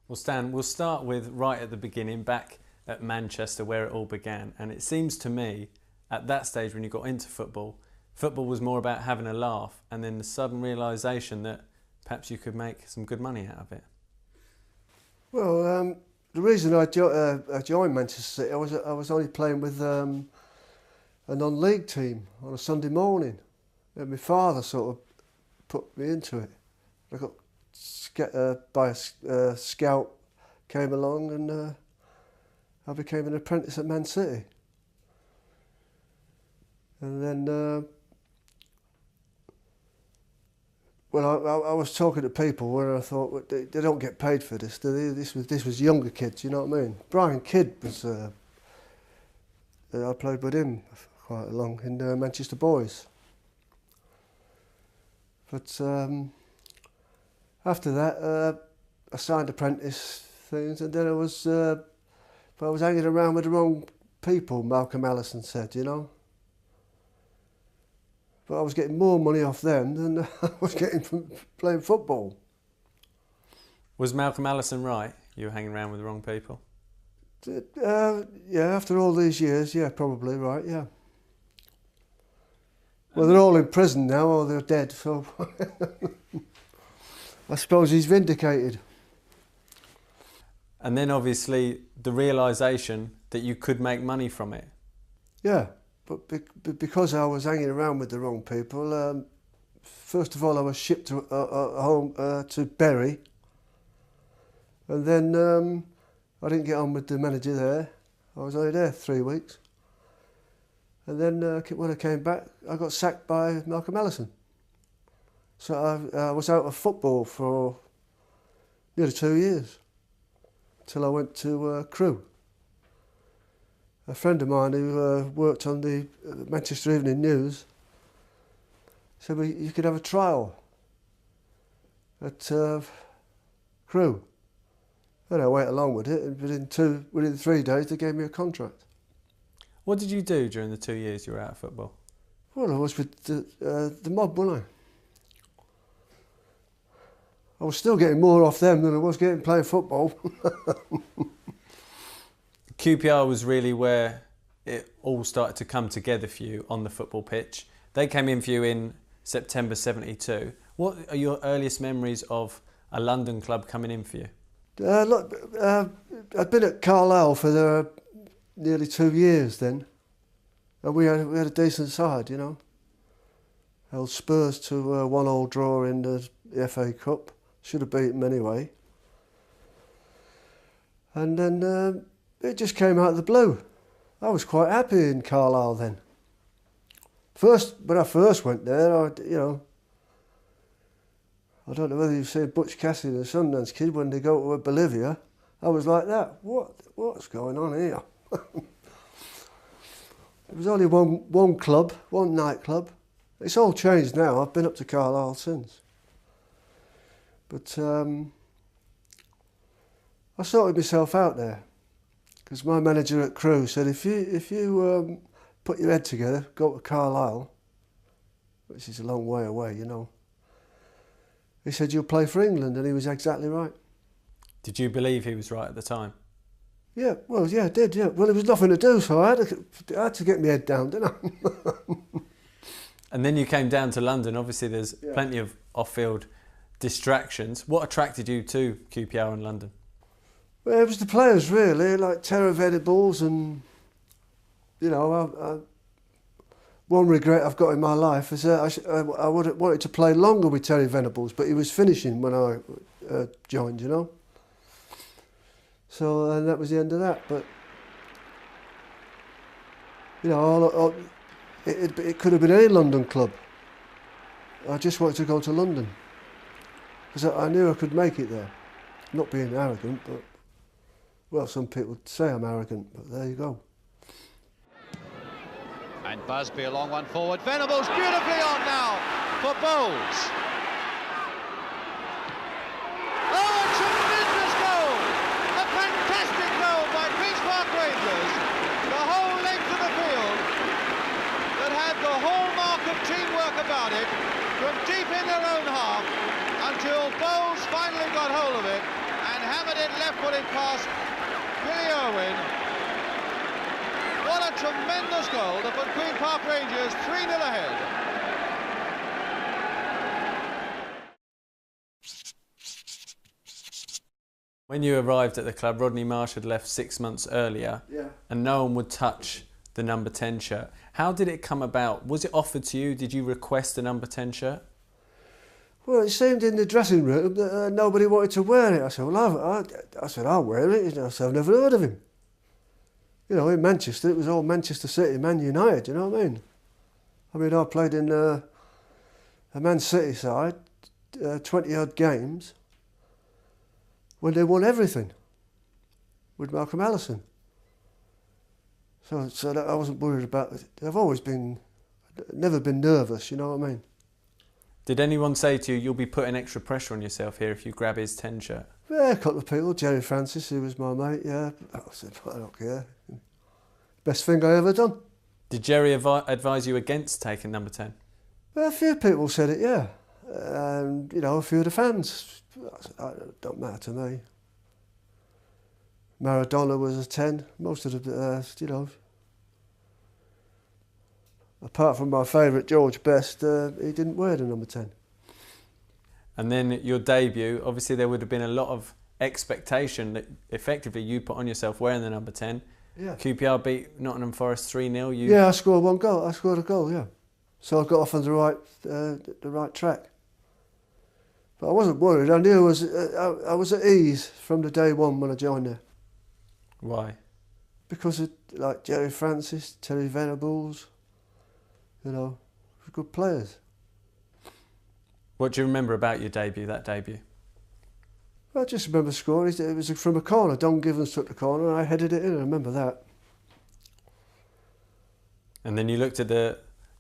Well, Stan, we'll start with right at the beginning, back at Manchester, where it all began. And it seems to me, at that stage when you got into football, football was more about having a laugh, and then the sudden realisation that perhaps you could make some good money out of it. Well, the reason I joined Manchester City, I was only playing with a non-league team on a Sunday morning. And my father sort of put me into it. I got by a scout, came along, and I became an apprentice at Man City. And then, well, I was talking to people where I thought, well, they don't get paid for this, do they? This was younger kids, you know what I mean? Brian Kidd was, I played with him quite long in Manchester Boys. But after that, I signed apprentice things, and then I was hanging around with the wrong people, Malcolm Allison said, you know. But I was getting more money off them than I was getting from playing football. Was Malcolm Allison right? You were hanging around with the wrong people? Yeah, after all these years, yeah, probably right, yeah. Well, they're all in prison now, or they're dead, so I suppose he's vindicated. And then obviously the realisation that you could make money from it. Yeah, but because I was hanging around with the wrong people, first of all I was shipped home to Bury, and then I didn't get on with the manager there. I was only there 3 weeks. And then when I came back, I got sacked by Malcolm Allison. So I was out of football for nearly 2 years, till I went to Crewe. A friend of mine who worked on the Manchester Evening News said, well, you could have a trial at Crewe. And I went along with it, and within 3 days they gave me a contract. What did you do during the 2 years you were out of football? Well, I was with the mob, wasn't I was still getting more off them than I was getting playing football. QPR was really where it all started to come together for you on the football pitch. They came in for you in September '72. What are your earliest memories of a London club coming in for you? Look, I'd been at Carlisle for nearly 2 years then, and we had a decent side, you know. Held Spurs to a 1-1 draw in the FA Cup. Should have beaten them anyway. And then it just came out of the blue. I was quite happy in Carlisle then. When I first went there, I don't know whether you've seen Butch Cassidy and the Sundance Kid when they go to Bolivia. I was like that. What's going on here? It was only one club, one nightclub. It's all changed now. I've been up to Carlisle since. But I sorted myself out there, because my manager at Crewe said, if you put your head together, go to Carlisle, which is a long way away, you know. He said, you'll play for England, and he was exactly right. Did you believe he was right at the time? Yeah, well, yeah, I did, yeah. Well, there was nothing to do, so I had to get my head down, didn't I? And then you came down to London. Obviously, there's plenty of off-field distractions. What attracted you to QPR in London? Well, it was the players, really, like Terry Venables, and, you know, one regret I've got in my life is that I would have wanted to play longer with Terry Venables, but he was finishing when I joined, you know. So, and that was the end of that. But, you know, it could have been any London club. I just wanted to go to London, because I knew I could make it there. Not being arrogant, but, well, some people would say I'm arrogant, but there you go. And Busby, a long one forward. Venables beautifully on now for Bowles. Oh, a tremendous goal! A fantastic goal by Queen's Park Rangers. The whole length of the field that had the hallmark of teamwork about it from deep in their own half until Bowles finally got hold of it and hammered it left-footed past Billy Irwin. What a tremendous goal to put Queen Park Rangers 3-0 ahead. When you arrived at the club, Rodney Marsh had left 6 months earlier, and no one would touch the number 10 shirt. How did it come about? Was it offered to you? Did you request a number 10 shirt? Well, it seemed in the dressing room that nobody wanted to wear it. I said, well, I'll wear it. I said, I've never heard of him. You know, in Manchester, it was all Manchester City, Man United, you know what I mean? I played in a Man City side, 20-odd games, when they won everything with Malcolm Allison. So that I wasn't worried about it. Never been nervous, you know what I mean? Did anyone say to you, you'll be putting extra pressure on yourself here if you grab his 10 shirt? Yeah, a couple of people. Jerry Francis, who was my mate, yeah. I said, I don't care. Best thing I ever done. Did Jerry advise you against taking number 10? Well, a few people said it, yeah. And, you know, a few of the fans. I said, it don't matter to me. Maradona was a 10. Most of the, you know, apart from my favourite, George Best, he didn't wear the number 10. And then your debut, obviously there would have been a lot of expectation that effectively you put on yourself wearing the number 10. Yeah. QPR beat Nottingham Forest 3-0. Yeah, I scored one goal. I scored a goal, yeah. So I got off on the right track. But I wasn't worried. I knew I was at ease from the day one when I joined there. Why? Because of like Jerry Francis, Terry Venables, you know, good players. What do you remember about your debut, that debut? I just remember scoring. It was from a corner. Don Givens took the corner and I headed it in. I remember that. And then you looked at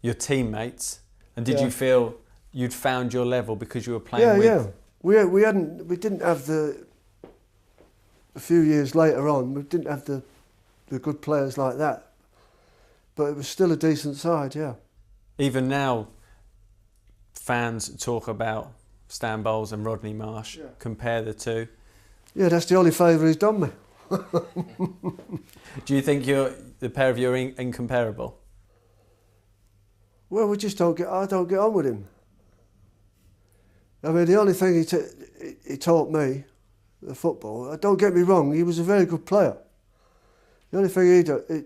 your teammates, and did you feel you'd found your level because you were playing with? Yeah. We didn't have a few years later on, we didn't have the good players like that. But it was still a decent side, yeah. Even now, fans talk about Stan Bowles and Rodney Marsh, compare the two. Yeah, that's the only favour he's done me. Do you think the pair of you are incomparable? Well, I don't get on with him. I mean, the only thing he taught me, the football, don't get me wrong, he was a very good player. The only thing he did,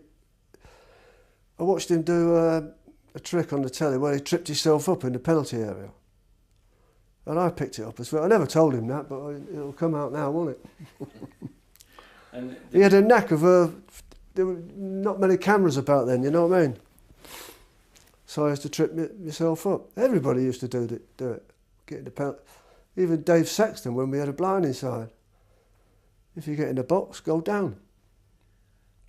I watched him do a trick on the telly where he tripped himself up in the penalty area. And I picked it up as well. I never told him that, but it'll come out now, won't it? And he had a knack of, there were not many cameras about then, you know what I mean? So I used to trip myself up. Everybody used to do it. Get in the penalty. Even Dave Sexton, when we had a blind inside. If you get in the box, go down.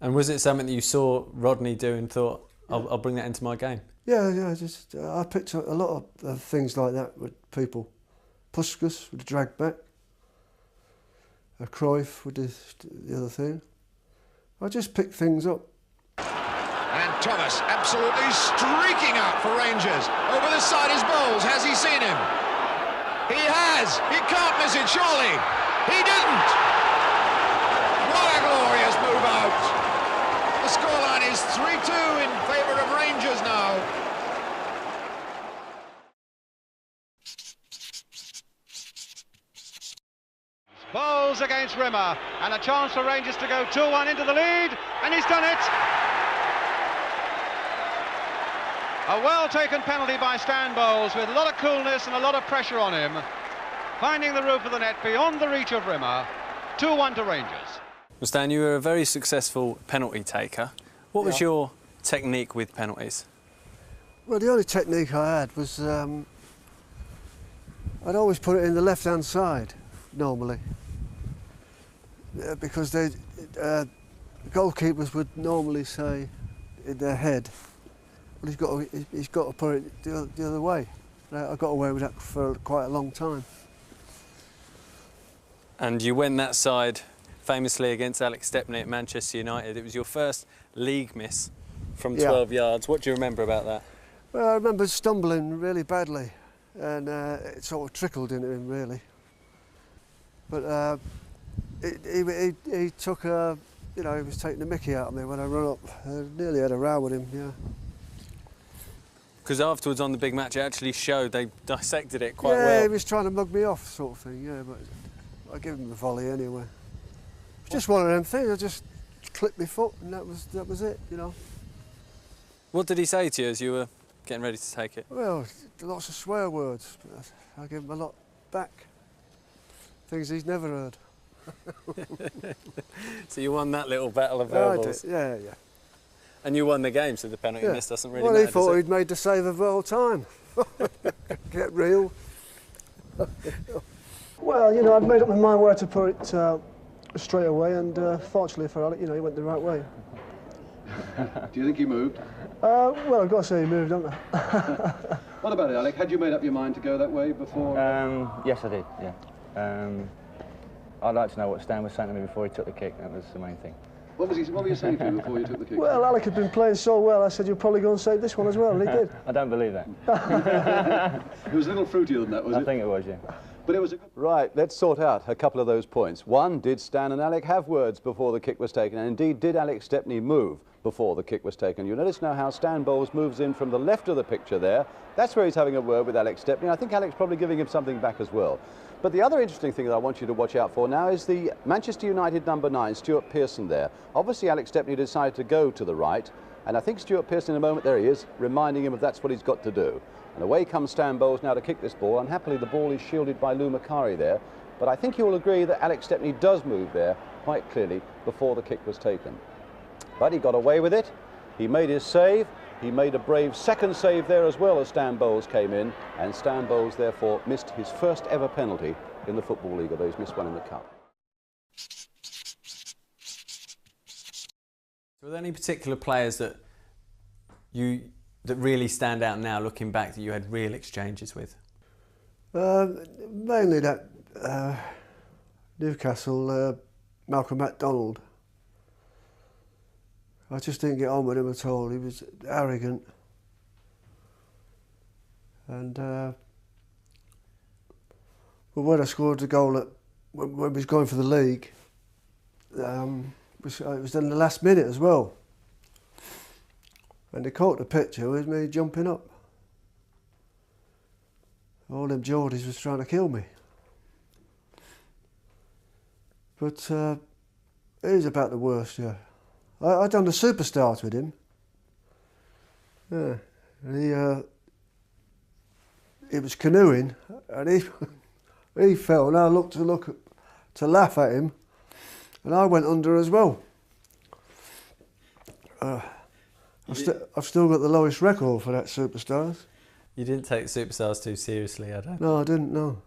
And was it something that you saw Rodney do and thought, I'll bring that into my game? Yeah. I picked up a lot of things like that with people. Puskas with the drag back. Cruyff with the other thing. I just picked things up. And Thomas absolutely streaking out for Rangers. Over the side is Bowles. Has he seen him? He has. He can't miss it, surely. He didn't. What a glorious move out. The scoreline is 3-2 in favour of Rangers now. Bowles against Rimmer, and a chance for Rangers to go 2-1 into the lead, and he's done it. A well-taken penalty by Stan Bowles with a lot of coolness and a lot of pressure on him. Finding the roof of the net beyond the reach of Rimmer. 2-1 to Rangers. Well, Stan, you were a very successful penalty taker. What was your technique with penalties? Well, the only technique I had was I'd always put it in the left-hand side, normally. Because goalkeepers would normally say in their head, well, he's got to put it the other way. I got away with that for quite a long time. And you went that side famously against Alex Stepney at Manchester United. It was your first league miss from 12 yards. What do you remember about that? Well, I remember stumbling really badly, and it sort of trickled into him, really. But he took a, you know, he was taking the mickey out of me when I run up. I nearly had a row with him, yeah. Because afterwards on the big match, it actually showed they dissected it quite yeah, well. he was trying to mug me off, sort of thing, yeah, but I gave him a volley anyway. It's just one of them things, I just clipped my foot and that was it, you know. What did he say to you as you were getting ready to take it? Well, lots of swear words, but I gave him a lot back. Things he's never heard. So you won that little battle of I verbals. did, yeah, yeah. And you won the game, so the penalty Yeah. miss doesn't really Well, matter, he thought does it? he'd made the save of all time. Get real. Well, you know, I'd made up my mind where to put it straight away, and fortunately for Alec, you know, he went the right way. Do you think he moved? Well, I've got to say he moved, haven't I? What about it, Alec? Had you made up your mind to go that way before? Yes, I did, yeah. I'd like to know what Stan was saying to me before he took the kick. That was the main thing. What were you saying to him before you took the kick? Well, Alec had been playing so well, I said, you'll probably go and save this one as well, and he did. I don't believe that. It was a little fruitier than that, was it? I think it was, yeah. But it was a good... Right, let's sort out a couple of those points. One, did Stan and Alec have words before the kick was taken? And indeed, did Alex Stepney move before the kick was taken? You'll notice now how Stan Bowles moves in from the left of the picture there. That's where he's having a word with Alex Stepney. I think Alex probably giving him something back as well. But the other interesting thing that I want you to watch out for now is the Manchester United number 9, Stuart Pearson there. Obviously, Alex Stepney decided to go to the right, and I think Stuart Pearson in a moment, there he is, reminding him of that's what he's got to do. And away comes Stan Bowles now to kick this ball. Unhappily, the ball is shielded by Lou Macari there. But I think you'll agree that Alex Stepney does move there quite clearly before the kick was taken. But he got away with it. He made his save. He made a brave second save there as well as Stan Bowles came in. And Stan Bowles, therefore, missed his first ever penalty in the Football League, although he's missed one in the Cup. Were there any particular players that really stand out now, looking back, that you had real exchanges with? Mainly that Newcastle, Malcolm MacDonald. I just didn't get on with him at all. He was arrogant. And well, when I scored the goal when we was going for the league, it was in the last minute as well. And they caught the picture with me jumping up. All them Geordies was trying to kill me. But it was about the worst, yeah. I done the Superstars with him. Yeah. And he was canoeing, and he fell, and I looked to laugh at him, and I went under as well. I've still got the lowest record for that Superstars. You didn't take Superstars too seriously, I don't. No, I didn't, no.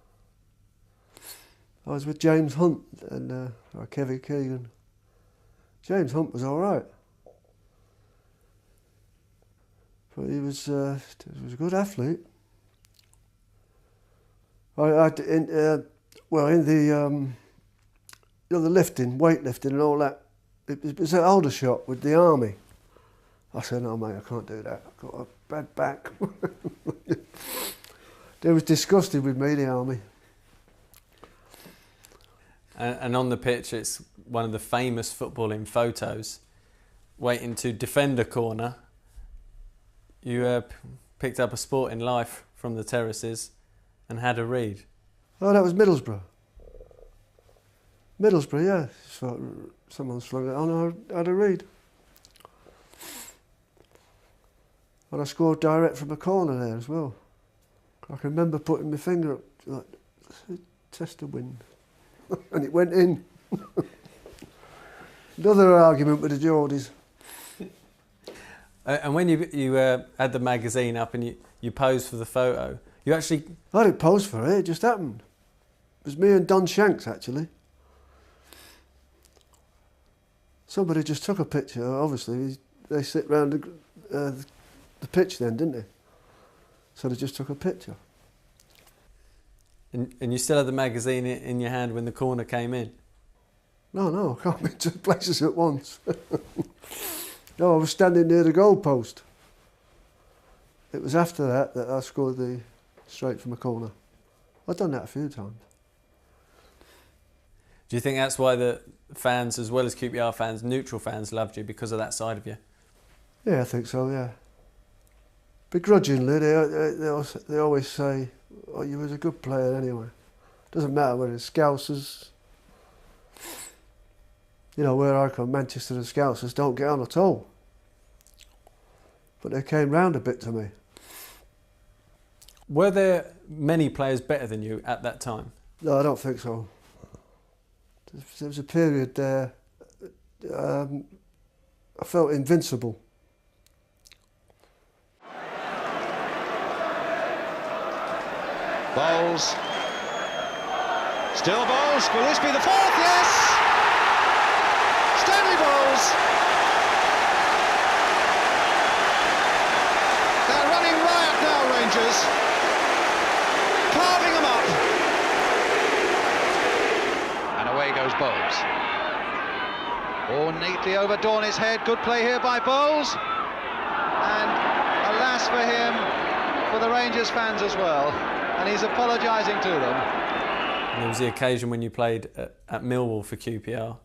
I was with James Hunt and Kevin Keegan. James Hunt was all right. But he was a good athlete. In the lifting, weightlifting and all that, it was an Aldershot with the army. I said, no mate, I can't do that. I've got a bad back. They was disgusted with me, the army. And on the pitch, it's one of the famous footballing photos. Waiting to defend a corner, you picked up a Sporting Life from the terraces and had a read. Oh, that was Middlesbrough. Middlesbrough, yeah. So someone slung it on, I had a read. And I scored direct from a corner there as well. I can remember putting my finger up, like, test the wind. And it went in. Another argument with the Geordies. And when you had the magazine up and you posed for the photo, you actually... I didn't pose for it, it just happened. It was me and Don Shanks, actually. Somebody just took a picture, obviously. They sit round the pitch then, didn't they? So they just took a picture. And you still had the magazine in your hand when the corner came in? No, I can't be two places at once. No, I was standing near the goal post. It was after that I scored the straight from a corner. I've done that a few times. Do you think that's why the fans, as well as QPR fans, neutral fans, loved you because of that side of you? Yeah, I think so, yeah. Begrudgingly, they always say, oh, you was a good player anyway. Doesn't matter whether it's Scousers. You know, where I come, Manchester and Scousers don't get on at all. But they came round a bit to me. Were there many players better than you at that time? No, I don't think so. There was a period there, I felt invincible. Bowles. Still Bowles. Will this be the fourth? Yes! Stanley Bowles. They're running riot now, Rangers. Carving them up. And away goes Bowles. All neatly over Dorney's head. Good play here by Bowles. And alas for him, for the Rangers fans as well. And he's apologising to them. And there was the occasion when you played at Millwall for QPR,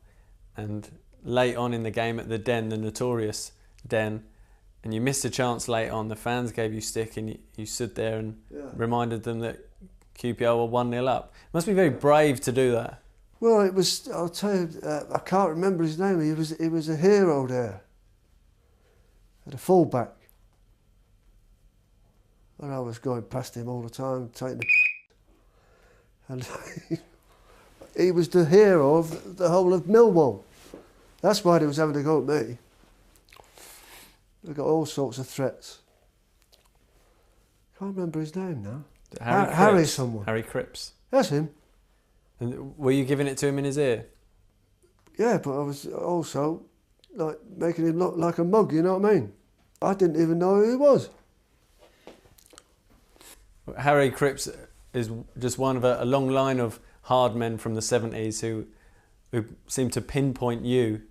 and late on in the game at the Den, the notorious Den, and you missed a chance late on. The fans gave you stick, and you stood there and reminded them that QPR were 1-0 up. It must be very brave to do that. Well, it was. I'll tell you. I can't remember his name. He was a hero there. At a fullback. And I was going past him all the time, taking the and he was the hero of the whole of Millwall. That's why they was having to go at me. They got all sorts of threats. Can't remember his name now. Harry someone. Harry Cripps. That's him. And were you giving it to him in his ear? Yeah, but I was also like making him look like a mug, you know what I mean? I didn't even know who he was. Harry Cripps is just one of a long line of hard men from the 70s who seem to pinpoint you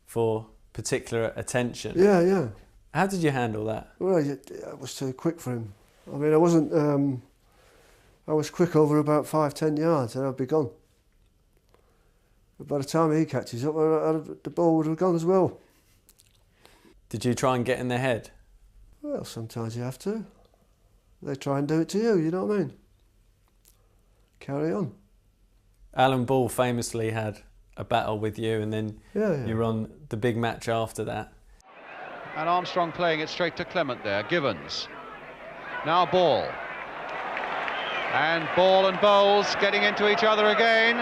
for particular attention. Yeah, yeah. How did you handle that? Well, I was too quick for him. I mean, I wasn't. I was quick over about 5-10 yards, and I'd be gone. But by the time he catches up, the ball would have gone as well. Did you try and get in their head? Well, sometimes you have to. They try and do it to you, you know what I mean? Carry on. Alan Ball famously had a battle with you, and then you were on the big match after that. And Armstrong playing it straight to Clement there. Gibbons. Now Ball. And Ball and Bowles getting into each other again.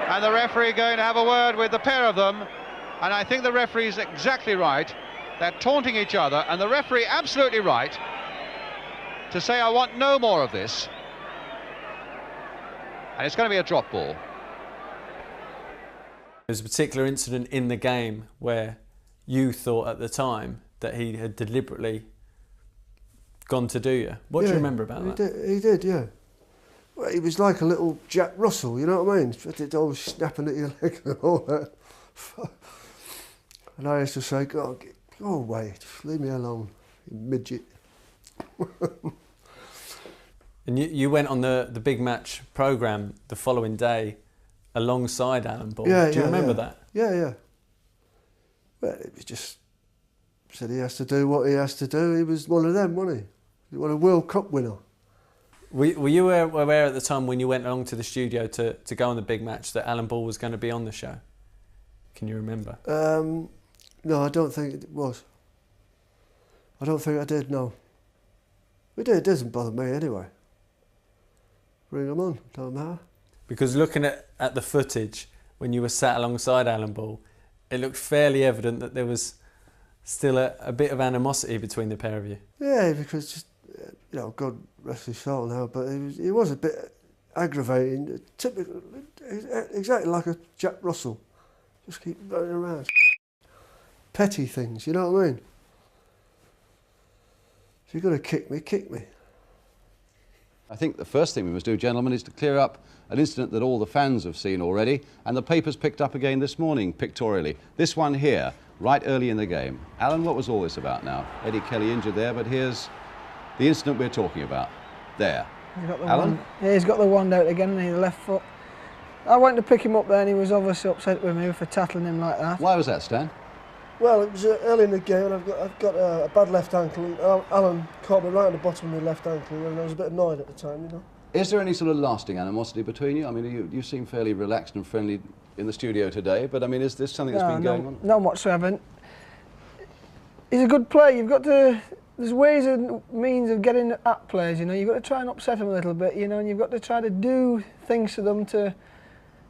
And the referee going to have a word with the pair of them. And I think the referee's exactly right. They're taunting each other, and the referee absolutely right to say, I want no more of this. And it's going to be a drop ball. There's a particular incident in the game where you thought at the time that he had deliberately gone to do you. What do you remember about that? He did, yeah. Well, he was like a little Jack Russell, you know what I mean? It's always snapping at your leg and all that. And I used to say, go away, just leave me alone, you midget. And you went on the big match programme the following day alongside Alan Ball. Do you remember that? Yeah. Well, it was just said he has to do what he has to do. He was one of them, wasn't he? He was a World Cup winner. Were you aware at the time when you went along to the studio to go on the big match that Alan Ball was going to be on the show? Can you remember? No, I don't think it was. I don't think I did, no. It doesn't bother me anyway. Bring him on, don't matter. Because looking at the footage, when you were sat alongside Alan Ball, it looked fairly evident that there was still a bit of animosity between the pair of you. Yeah, because, you know, God rest his soul now, but he was a bit aggravating, typical, exactly like a Jack Russell. Just keep running around. Petty things, you know what I mean? If you're going to kick me, kick me. I think the first thing we must do, gentlemen, is to clear up an incident that all the fans have seen already, and the papers picked up again this morning, pictorially. This one here, right early in the game. Alan, what was all this about now? Eddie Kelly injured there, but here's the incident we're talking about. There. He's got the Alan? he's got the wand out again, the left foot. I went to pick him up there and he was obviously upset with me for tackling him like that. Why was that, Stan? Well, it was early in the game and I've got a bad left ankle and Alan caught me right at the bottom of my left ankle and I was a bit annoyed at the time, you know. Is there any sort of lasting animosity between you? I mean, you seem fairly relaxed and friendly in the studio today, but I mean, is this something that's been going on? None whatsoever. He's a good player. You've got to... There's ways and means of getting at players, you know. You've got to try and upset them a little bit, you know, and you've got to try to do things to them to...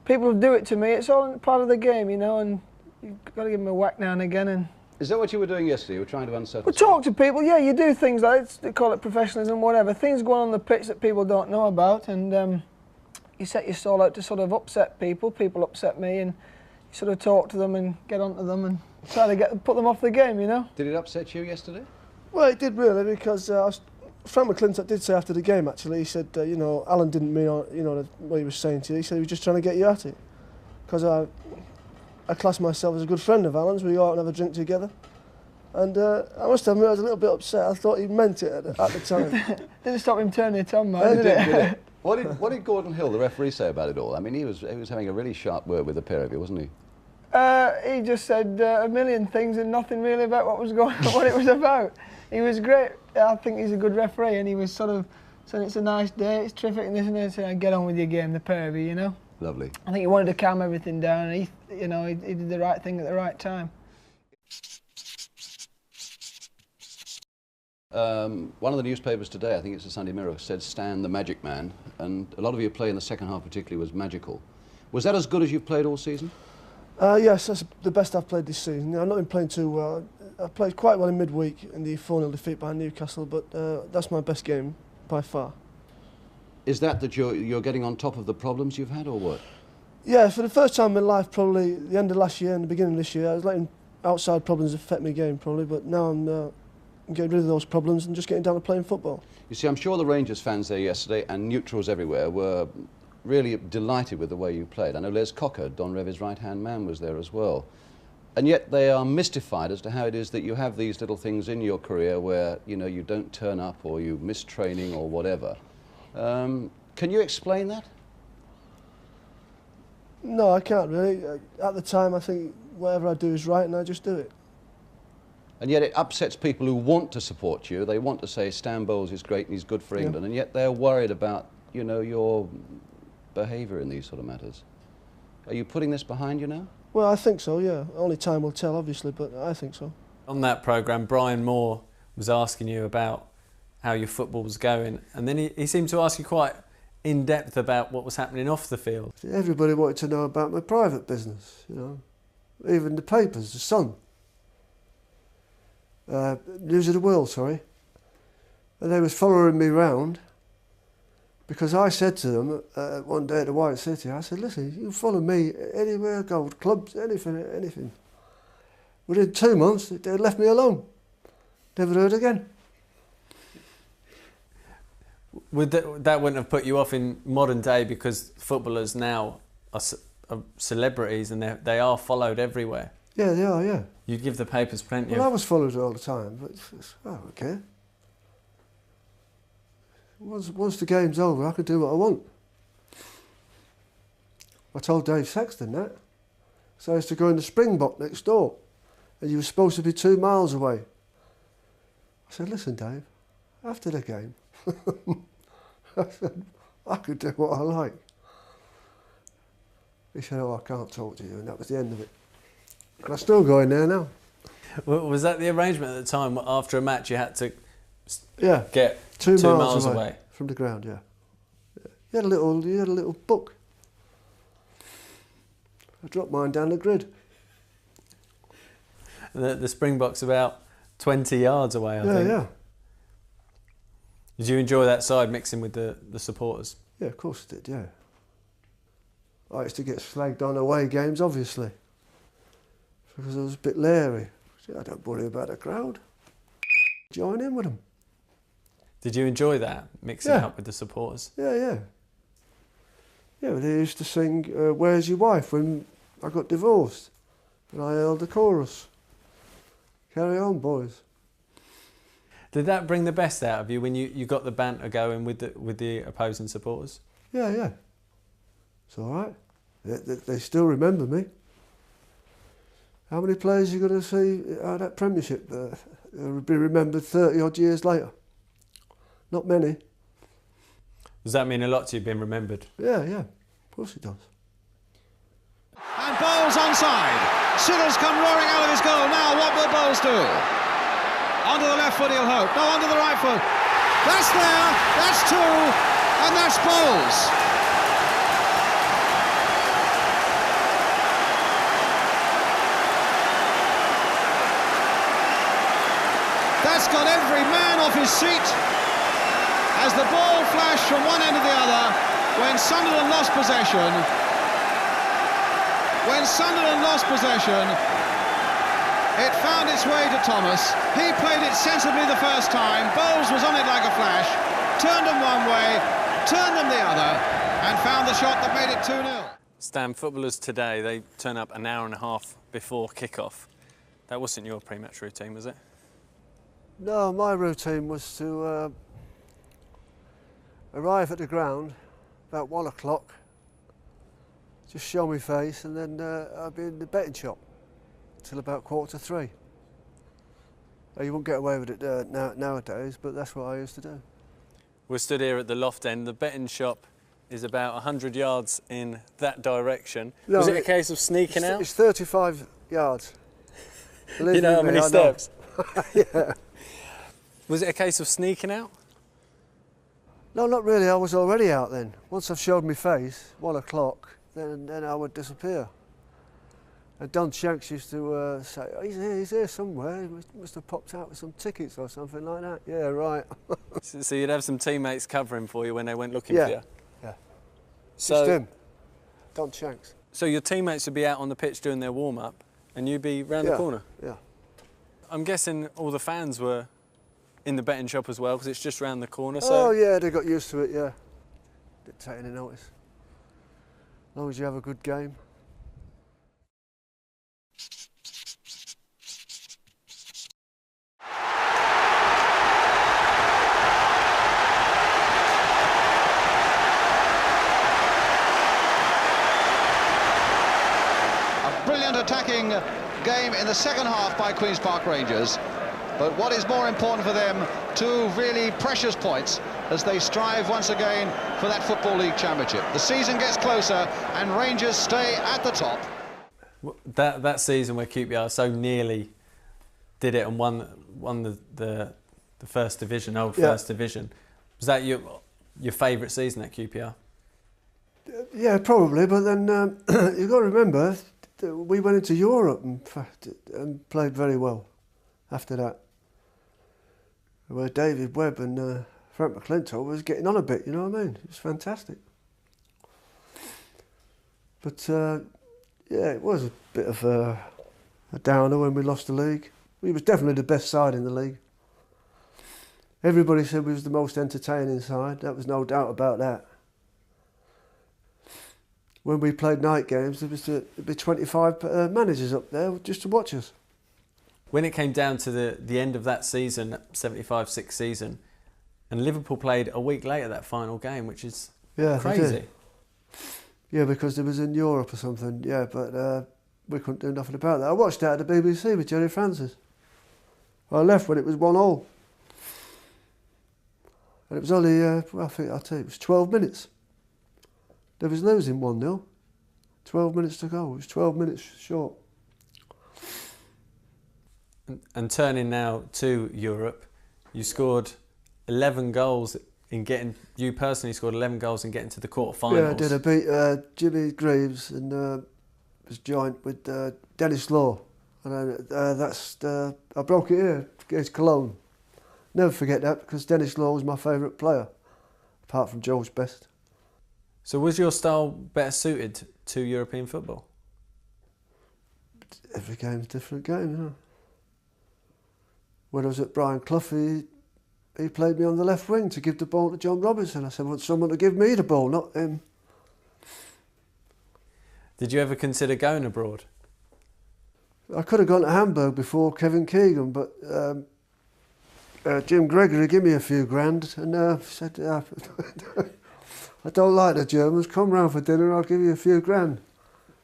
People do it to me. It's all part of the game, you know, and you've got to give them a whack now and again. And is that what you were doing yesterday? You were trying to unsettle? Well, talk to people, yeah, you do things like, they call it professionalism, whatever. Things go on the pitch that people don't know about, and you set your stall out to sort of upset people. People upset me, and you sort of talk to them and get onto them and try to put them off the game, you know. Did it upset you yesterday? Well, it did really, because Frank McClintock did say after the game, actually, he said, you know, Alan didn't mean, you know, what he was saying to you. He said he was just trying to get you at it. Because I class myself as a good friend of Alan's. We go out and have a drink together. And I must admit, I was a little bit upset. I thought he meant it at the time. Didn't stop him turning it on, man, did it? What did Gordon Hill, the referee, say about it all? I mean, he was having a really sharp word with the pair of you, wasn't he? He just said a million things and nothing really about what was going on, what it was about. He was great. I think he's a good referee, and he was sort of saying it's a nice day, it's terrific, and this and that, and get on with your game, the pair of you, you know. Lovely. I think he wanted to calm everything down, and he did the right thing at the right time. One of the newspapers today, I think it's the Sunday Mirror, said Stan the Magic Man, and a lot of your play in the second half particularly was magical. Was that as good as you've played all season? Yes, that's the best I've played this season. I've not been playing too well. I played quite well in midweek in the 4-0 defeat by Newcastle, but that's my best game by far. Is that you're getting on top of the problems you've had, or what? Yeah, for the first time in my life, probably the end of last year and the beginning of this year, I was letting outside problems affect my game probably, but now I'm getting rid of those problems and just getting down to playing football. You see, I'm sure the Rangers fans there yesterday and neutrals everywhere were really delighted with the way you played. I know Les Cocker, Don Revie's right-hand man, was there as well. And yet they are mystified as to how it is that you have these little things in your career where, you know, you don't turn up or you miss training or whatever. Can you explain that? No, I can't really. At the time, I think whatever I do is right and I just do it. And yet it upsets people who want to support you. They want to say Stan Bowles is great and he's good for England, and yet they're worried about, you know, your behaviour in these sort of matters. Are you putting this behind you now? Well, I think so, yeah. Only time will tell, obviously, but I think so. On that programme, Brian Moore was asking you about how your football was going, and then he seemed to ask you quite in depth about what was happening off the field. Everybody wanted to know about my private business, you know. Even the papers, the Sun. News of the World, sorry. And they was following me round because I said to them one day at the White City, I said, listen, you follow me anywhere I go, clubs, anything. Within 2 months, they left me alone. Never heard again. That wouldn't have put you off in modern day, because footballers now are celebrities and they are followed everywhere. Yeah, they are, yeah. You give the papers plenty I was followed all the time, but I don't care. Once the game's over, I can do what I want. I told Dave Sexton that. So I used to go in the Springbok next door, and you were supposed to be 2 miles away. I said, listen, Dave, after the game, I said, I could do what I like. He said, oh, I can't talk to you, and that was the end of it. And I still go in there now. Was that the arrangement at the time? After a match, you had to get 2 miles away from the ground. Yeah. You had a little book. I dropped mine down the grid. The Springbok's about 20 yards away, I think. Yeah. Did you enjoy that side mixing with the supporters? Yeah, of course I did. Yeah. I used to get slagged on away games, obviously, because I was a bit leery. I don't worry about the crowd. Join in with them. Did you enjoy that, mixing up with the supporters? Yeah. Yeah, they used to sing Where's Your Wife when I got divorced, and I held the chorus. Carry on, boys. Did that bring the best out of you when you got the banter going with the opposing supporters? Yeah. It's all right. They still remember me. How many players are you going to see out of that Premiership will be remembered 30 odd years later? Not many. Does that mean a lot to you, being remembered? Yeah, of course it does. And Bowles onside. Siddle's come roaring out of his goal. Now what will Bowles do? Onto the left foot he'll hope. No, onto the right foot. That's there. That's two. And that's Bowles. That's got every man off his seat as the ball flashed from one end to the other when Sunderland lost possession. When Sunderland lost possession, it found its way to Thomas. He played it sensibly the first time. Bowles was on it like a flash, turned them one way, turned them the other, and found the shot that made it 2-0. Stan, footballers today, they turn up an hour and a half before kick-off. That wasn't your pre-match routine, was it? No, my routine was to arrive at the ground about 1 o'clock, just show my face, and then I'd be in the betting shop till about 2:45. You won't get away with it nowadays, but that's what I used to do. We're stood here at the loft end. The betting shop is about 100 yards in that direction. No, was it a case of sneaking out? It's 35 yards. You know how many steps? Yeah. Was it a case of sneaking out? No, not really. I was already out then. Once I've showed my face, 1 o'clock, then I would disappear. And Don Shanks used to say, oh, he's here somewhere. He must have popped out with some tickets or something like that. Yeah, right. So you'd have some teammates covering for you when they went looking for you? Yeah. So, just him, Don Shanks. So your teammates would be out on the pitch doing their warm-up and you'd be round the corner? Yeah. I'm guessing all the fans were in the betting shop as well, because it's just round the corner. So. Oh yeah, they got used to it, yeah. Didn't take any notice. As long as you have a good game. A brilliant attacking game in the second half by Queen's Park Rangers. But what is more important for them, 2 really precious points as they strive once again for that Football League Championship. The season gets closer and Rangers stay at the top. That season where QPR so nearly did it and won the first division, First Division, was that your favourite season at QPR? Yeah, probably, but then you've got to remember, we went into Europe and played very well after that. Where David Webb and Frank McClintock was getting on a bit, you know what I mean? It was fantastic. But yeah, it was a bit of a downer when we lost the league. We was definitely the best side in the league. Everybody said we was the most entertaining side. There was no doubt about that. When we played night games, there'd be 25 managers up there just to watch us. When it came down to the end of that season, 75-6 season, and Liverpool played a week later that final game, which is crazy. Yeah, because it was in Europe or something, yeah, but we couldn't do nothing about that. I watched that at the BBC with Jerry Francis. I left when it was 1-1. And it was only, I'll tell you, it was 12 minutes. They was losing 1-0. 12 minutes to go. It was 12 minutes short. And turning now to Europe, you scored 11 goals you personally scored 11 goals in getting to the quarter-finals. Yeah, I did. I beat Jimmy Greaves and was joint with Dennis Law. And I broke it here against Cologne. Never forget that, because Dennis Law was my favourite player, apart from George Best. So was your style better suited to European football? Every game's a different game, you know. When I was at Brian Clough, he played me on the left wing to give the ball to John Robinson. I said, I want someone to give me the ball, not him. Did you ever consider going abroad? I could have gone to Hamburg before Kevin Keegan, but Jim Gregory gave me a few grand and said, I don't like the Germans, come round for dinner, I'll give you a few grand.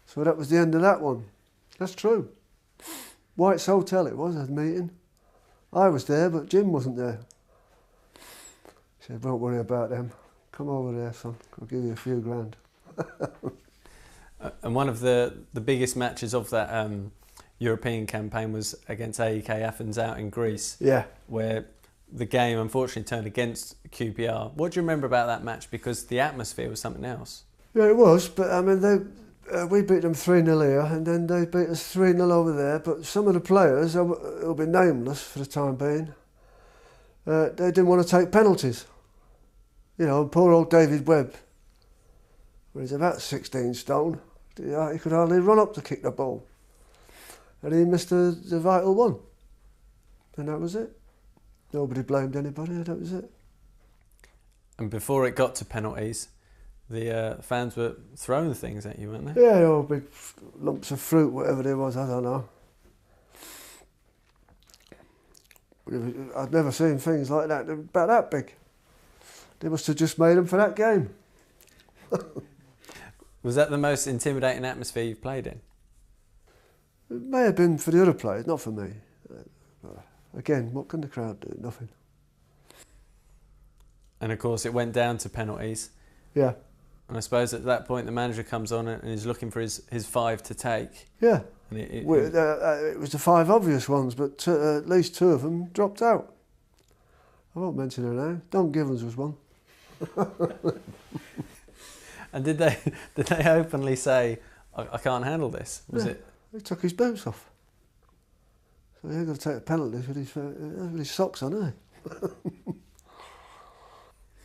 So that was the end of that one. That's true. White's Hotel it was, a meeting. I was there, but Jim wasn't there. He said, don't worry about them. Come over there, son. I'll give you a few grand. And one of the biggest matches of that European campaign was against AEK Athens out in Greece. Yeah. Where the game unfortunately turned against QPR. What do you remember about that match? Because the atmosphere was something else. Yeah, it was, but I mean, we beat them 3-0 here, and then they beat us 3-0 over there. But some of the players, who'll be nameless for the time being, they didn't want to take penalties. You know, poor old David Webb, well, he's about 16 stone, he could hardly run up to kick the ball. And he missed the vital one. And that was it. Nobody blamed anybody, that was it. And before it got to penalties, the fans were throwing things at you, weren't they? Yeah, all big lumps of fruit, whatever there was, I don't know. I'd never seen things like that. They were about that big. They must have just made them for that game. Was that the most intimidating atmosphere you've played in? It may have been for the other players, not for me. Again, what can the crowd do? Nothing. And of course it went down to penalties. Yeah. And I suppose at that point the manager comes on and is looking for his 5 to take. Yeah. And it was the 5 obvious ones, but at least 2 of them dropped out. I won't mention her name. Don Givens was one. And did they openly say, I can't handle this? Was it? He took his boots off. So he ain't got to take a penalty with his socks on, eh?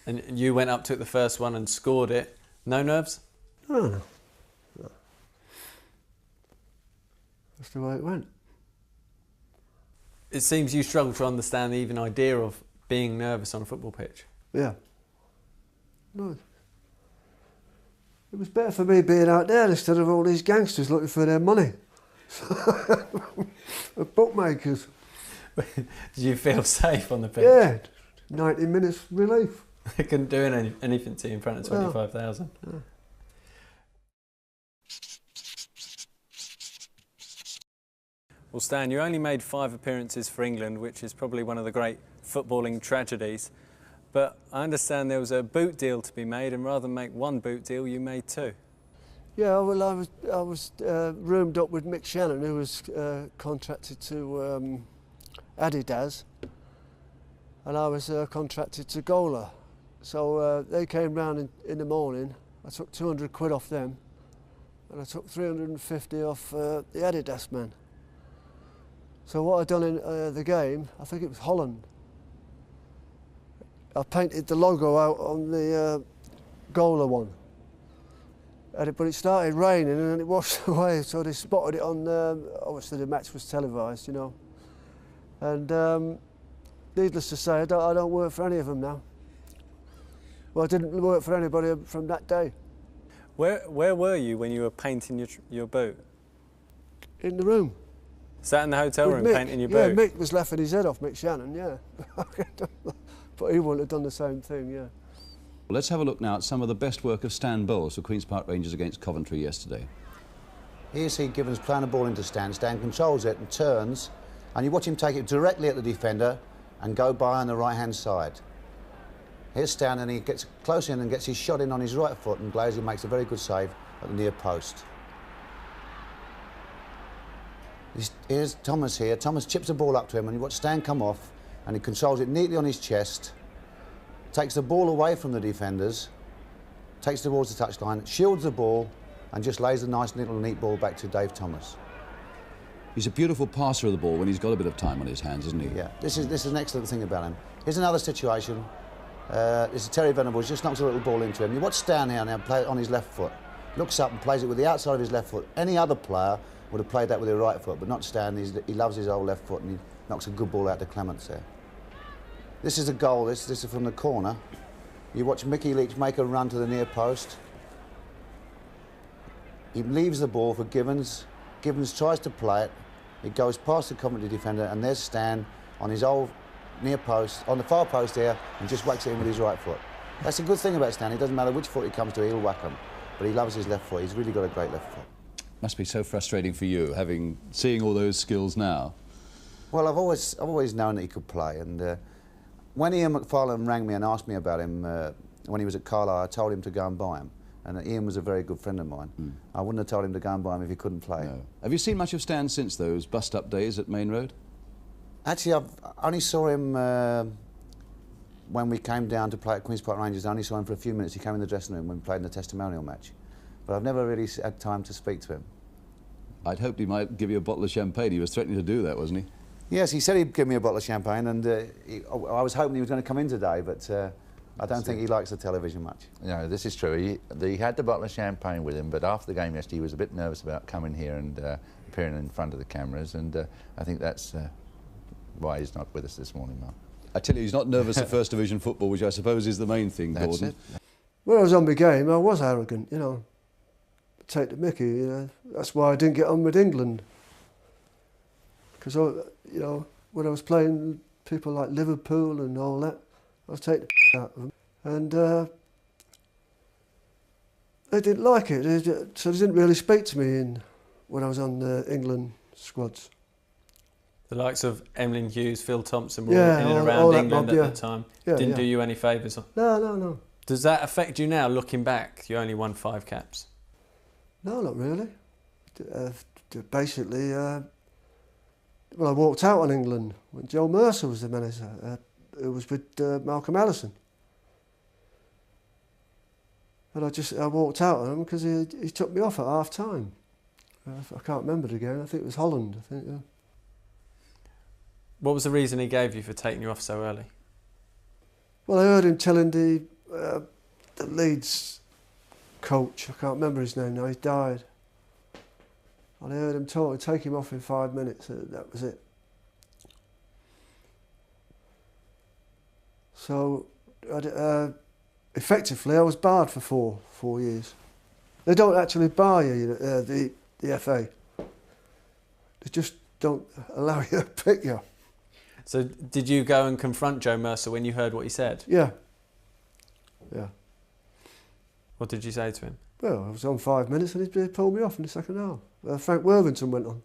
And you went up, took the first one and scored it. No nerves? No. That's the way it went. It seems you struggle to understand the even idea of being nervous on a football pitch. Yeah. No. It was better for me being out there instead of all these gangsters looking for their money. The bookmakers. Did you feel safe on the pitch? Yeah, 90 minutes relief. They couldn't do anything to you in front of 25,000. No. Well, Stan, you only made 5 appearances for England, which is probably one of the great footballing tragedies. But I understand there was a boot deal to be made, and rather than make 1 boot deal, you made 2. Yeah, well, I was roomed up with Mick Shannon, who was contracted to Adidas, and I was contracted to Gola. So they came round in the morning. I took 200 quid off them, and I took 350 off the Adidas man. So what I'd done in the game, I think it was Holland, I painted the logo out on the Gola one. But it started raining and then it washed away, so they spotted it on, obviously the match was televised, you know. And needless to say, I don't work for any of them now. Well, I didn't work for anybody from that day. Where were you when you were painting your boot? In the room. Sat in the hotel room Mick. painting your boot? Yeah, Mick was laughing his head off, Mick Shannon, yeah. But he wouldn't have done the same thing, yeah. Let's have a look now at some of the best work of Stan Bowles for Queen's Park Rangers against Coventry yesterday. Here's Givens playing a ball into Stan. Stan controls it and turns, and you watch him take it directly at the defender and go by on the right-hand side. Here's Stan, and he gets close in and gets his shot in on his right foot, and Glazer makes a very good save at the near post. Here's Thomas here. Thomas chips the ball up to him, and you watch Stan come off, and he controls it neatly on his chest, takes the ball away from the defenders, takes it towards the touchline, shields the ball, and just lays a nice little neat ball back to Dave Thomas. He's a beautiful passer of the ball when he's got a bit of time on his hands, isn't he? Yeah, this is an excellent thing about him. Here's another situation. This is Terry Venables, just knocks a little ball into him. You watch Stan here now play it on his left foot. Looks up and plays it with the outside of his left foot. Any other player would have played that with their right foot, but not Stan. He loves his old left foot, and he knocks a good ball out to Clements there. This is a goal, this is from the corner. You watch Mickey Leach make a run to the near post. He leaves the ball for Givens. Givens tries to play it. It goes past the Coventry defender, and there's Stan on his old near post, on the far post there, and just whacks it in with his right foot. That's a good thing about Stan. It doesn't matter which foot he comes to, he'll whack him. But he loves his left foot. He's really got a great left foot. Must be so frustrating for you, seeing all those skills now. Well, I've always known that he could play, and when Ian McFarlane rang me and asked me about him when he was at Carlisle, I told him to go and buy him. And Ian was a very good friend of mine. I wouldn't have told him to go and buy him if he couldn't play. No. Have you seen much of Stan since those bust-up days at Main Road? Actually, I only saw him when we came down to play at Queen's Park Rangers. I only saw him for a few minutes. He came in the dressing room when we played in the testimonial match. But I've never really had time to speak to him. I'd hoped he might give you a bottle of champagne. He was threatening to do that, wasn't he? Yes, he said he'd give me a bottle of champagne, and I was hoping he was going to come in today, but I don't think he likes the television much. No, this is true. He had the bottle of champagne with him, but after the game yesterday, he was a bit nervous about coming here and appearing in front of the cameras, and I think that's why he's not with us this morning, Mark. I tell you, he's not nervous at First Division football, which I suppose is the main thing, That's Gordon. it. When I was on my game, I was arrogant, you know. Take the mickey, you know. That's why I didn't get on with England. Because, you know, when I was playing people like Liverpool and all that, I was taking the out of them. And they didn't like it, so they didn't really speak to me when I was on the England squads. The likes of Emlyn Hughes, Phil Thompson were Yeah, in and all around that England mob, at yeah. the time. Yeah, Didn't yeah. do you any favours? No. Does that affect you now, looking back? You only won 5 caps. No, not really. Basically, well, I walked out on England when Joe Mercer was the manager. It was with Malcolm Allison. And I walked out on him because he took me off at half time. I can't remember it again. I think it was Holland. I think. Yeah. What was the reason he gave you for taking you off so early? Well, I heard him telling the Leeds coach, I can't remember his name now, he's died. And I heard him take him off in 5 minutes, that was it. So, effectively, I was barred for four years. They don't actually bar you, the FA. They just don't allow you to pick you. So did you go and confront Joe Mercer when you heard what he said? Yeah. What did you say to him? Well, I was on 5 minutes and he pulled me off in the second half. Frank Worthington went on.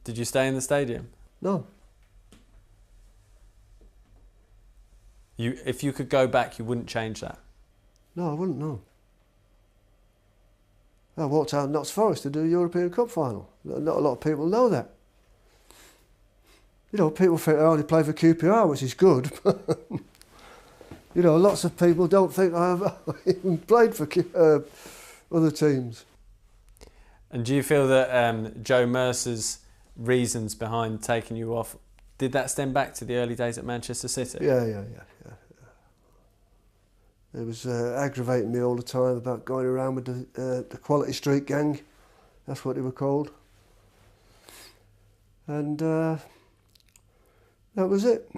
Did you stay in the stadium? No. If you could go back, you wouldn't change that? No, I wouldn't, no. I walked out of Notts Forest to do a European Cup final. Not a lot of people know that. You know, people think I only play for QPR, which is good. You know, lots of people don't think I've even played for other teams. And do you feel that Joe Mercer's reasons behind taking you off, did that stem back to the early days at Manchester City? Yeah. It was aggravating me all the time about going around with the Quality Street gang. That's what they were called. And that was it.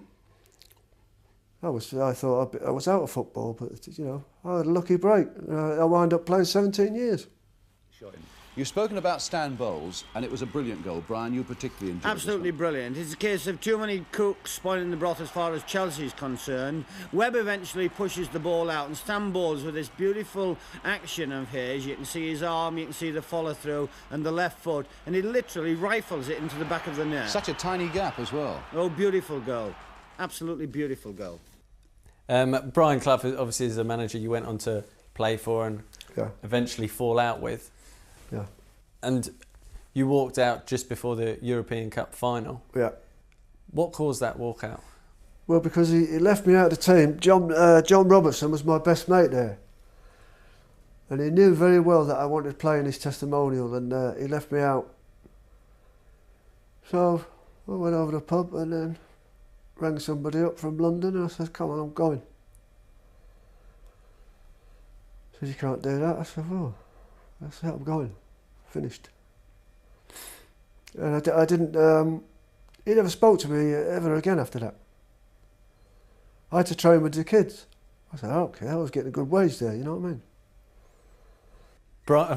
I thought I was out of football, but you know, I had a lucky break. I wound up playing 17 years. You've spoken about Stan Bowles, and it was a brilliant goal. Brian, you particularly enjoyed Absolutely this one. brilliant. It's a case of too many cooks spoiling the broth as far as Chelsea's concerned. Webb eventually pushes the ball out, and Stan Bowles with this beautiful action of his. You can see his arm, you can see the follow-through, and the left foot, and he literally rifles it into the back of the net. Such a tiny gap as well. Oh, beautiful goal. Absolutely beautiful goal. Brian Clough, obviously, is a manager you went on to play for and eventually fall out with. Yeah. And you walked out just before the European Cup final. Yeah. What caused that walkout? Well, because he left me out of the team. John Robertson was my best mate there. And he knew very well that I wanted to play in his testimonial, and he left me out. So I went over to the pub and then rang somebody up from London and I said, come on, I'm going. He said, you can't do that. I said, well, that's it, I'm going. Finished. And I didn't, he never spoke to me ever again after that. I had to train with the kids. I said, okay, I was getting a good wage there, you know what I mean?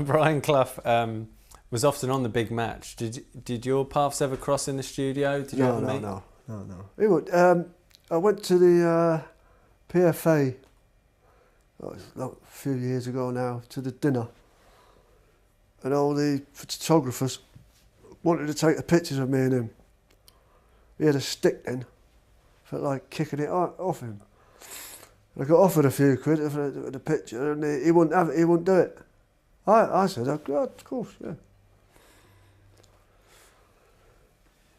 Brian Clough was often on the big match. Did your paths ever cross in the studio? Did you ever meet? No. He would, I went to the PFA, it was a few years ago now, to the dinner. and all the photographers wanted to take the pictures of me and him. He had a stick then, felt like kicking it off him. I got offered a few quid for the picture, and he wouldn't have it. He wouldn't do it. I said, oh, of course, yeah.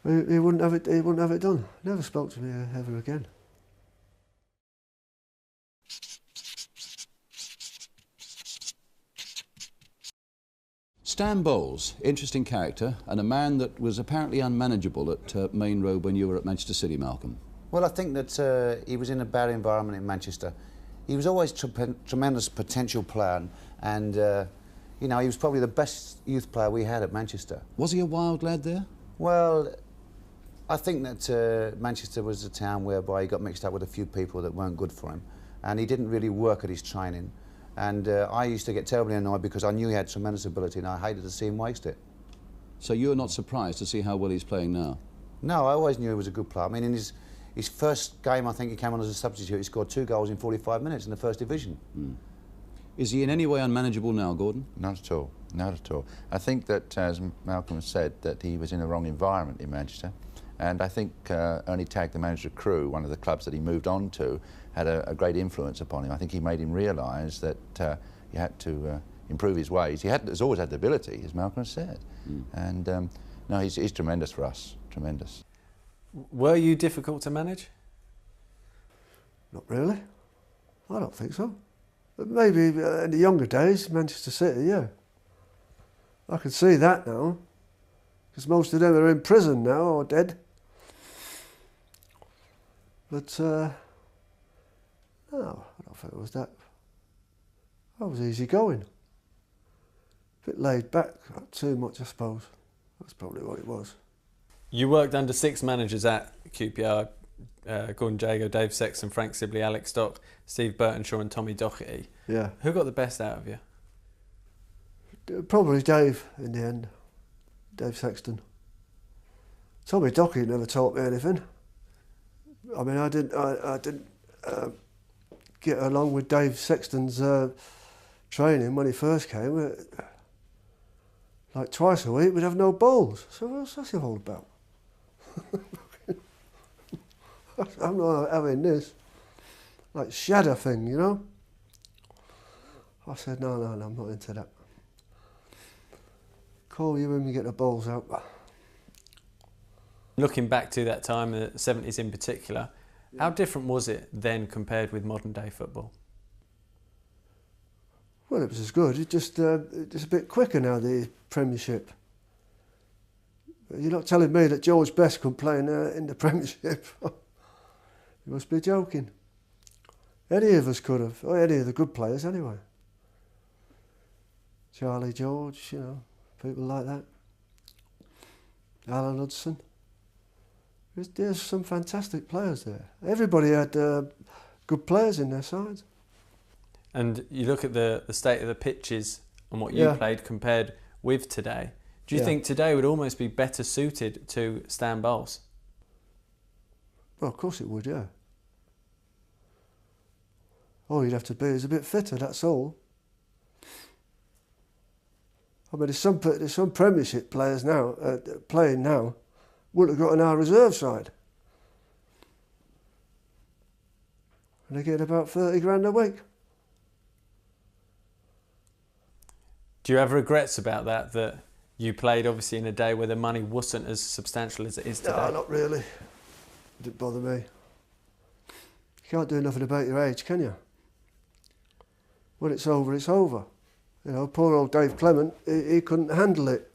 He wouldn't have it. He wouldn't have it done. Never spoke to me ever again. Stan Bowles, interesting character, and a man that was apparently unmanageable at Main Road when you were at Manchester City, Malcolm. Well, I think that he was in a bad environment in Manchester. He was always tremendous potential player, and you know, he was probably the best youth player we had at Manchester. Was he a wild lad there? Well, I think that Manchester was a town whereby he got mixed up with a few people that weren't good for him, and he didn't really work at his training. And I used to get terribly annoyed because I knew he had tremendous ability, and I hated to see him waste it. So you're not surprised to see how well he's playing now? No, I always knew he was a good player. I mean, in his first game, I think he came on as a substitute. He scored 2 goals in 45 minutes in the First Division. Mm. Is he in any way unmanageable now, Gordon? Not at all, not at all. I think that, as Malcolm said, that he was in the wrong environment in Manchester. And I think only Tag, the manager crew, one of the clubs that he moved on to, had a great influence upon him. I think he made him realise that he had to improve his ways. He's always had the ability, as Malcolm said. Mm. And no, he's tremendous for us, tremendous. Were you difficult to manage? Not really. I don't think so. But maybe in the younger days, Manchester City, yeah. I can see that now, because most of them are in prison now or dead. But no, I don't think it was that. I was easy going. A bit laid back, not too much, I suppose. That's probably what it was. You worked under 6 managers at QPR, Gordon Jago, Dave Sexton, Frank Sibley, Alex Stock, Steve Burtonshaw and Tommy Docherty. Yeah. Who got the best out of you? Probably Dave in the end. Dave Sexton. Tommy Docherty never taught me anything. I mean, I didn't get along with Dave Sexton's training when he first came. Like twice a week, we'd have no balls. So what's that all about? I'm not having this. Like shadow thing, you know? I said, no, I'm not into that. Call you when we get the balls out. Looking back to that time, the 70s in particular, how different was it then compared with modern day football? Well, it was as good. It's just a bit quicker now, the Premiership. You're not telling me that George Best couldn't play in the Premiership. You must be joking. Any of us could have, or any of the good players anyway. Charlie George, you know, people like that. Alan Hudson. There's some fantastic players there. Everybody had good players in their sides. And you look at the state of the pitches and what you played compared with today. Do you think today would almost be better suited to Stan Bowles? Well, of course it would, yeah. All you'd have to be is a bit fitter, that's all. I mean, there's some Premiership players now, playing now, wouldn't have got in our reserve side. And they get about 30 grand a week. Do you have regrets about that, that you played obviously in a day where the money wasn't as substantial as it is today? No, not really. It didn't bother me. You can't do nothing about your age, can you? When it's over, it's over. You know, poor old Dave Clement, he couldn't handle it,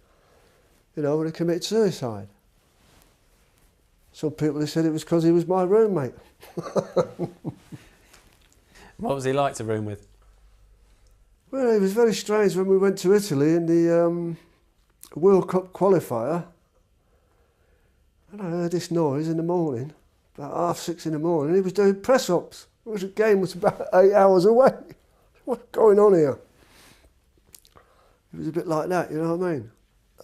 you know, when he committed suicide. Some people have said it was because he was my roommate. What was he like to room with? Well, it was very strange when we went to Italy in the World Cup qualifier. And I heard this noise in the morning, about 6:30 in the morning. He was doing press-ups. The game was about 8 hours away. What's going on here? It was a bit like that, you know what I mean?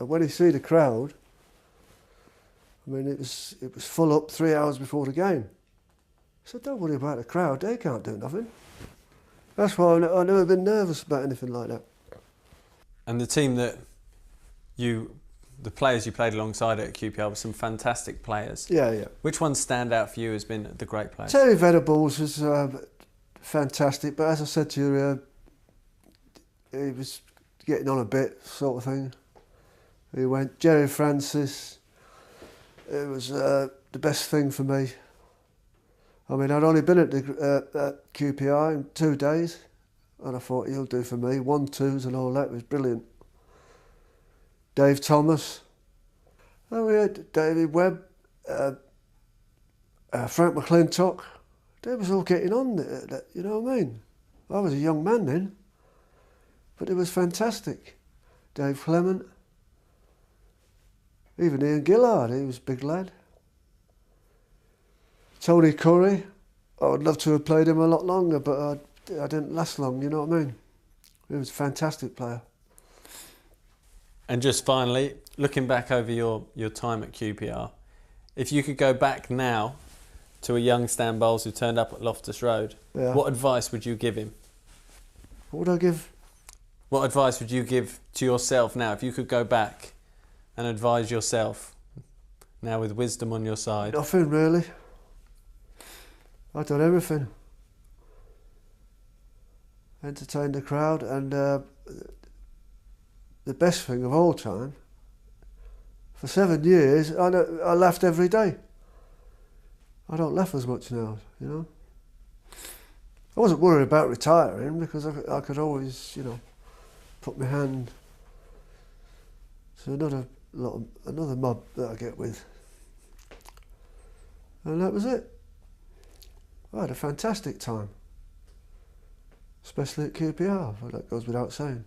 And when you see the crowd, I mean, it was full up 3 hours before the game. I said, don't worry about the crowd, they can't do nothing. That's why I've never been nervous about anything like that. And the team that the players you played alongside at QPR were some fantastic players. Yeah. Which ones stand out for you as being the great players? Terry Venables was fantastic, but as I said to you, he was getting on a bit, sort of thing. He went. Jerry Francis, it was the best thing for me. I mean, I'd only been at QPR in 2 days, and I thought, he'll do for me. 1-2s and all that was brilliant. Dave Thomas. Oh, we had David Webb, Frank McClintock. They was all getting on, you know what I mean? I was a young man then, but it was fantastic. Dave Clement. Even Ian Gillard, he was a big lad. Tony Curry, I would love to have played him a lot longer, but I didn't last long, you know what I mean? He was a fantastic player. And just finally, looking back over your time at QPR, if you could go back now to a young Stan Bowles who turned up at Loftus Road, what advice would you give him? What would I give? What advice would you give to yourself now if you could go back and advise yourself now with wisdom on your side? Nothing really. I've done everything. Entertained the crowd, and the best thing of all time, for 7 years, I laughed every day. I don't laugh as much now, you know. I wasn't worried about retiring because I could always, you know, put my hand to another mob that I get with. And that was it. I had a fantastic time, especially at QPR, but that goes without saying.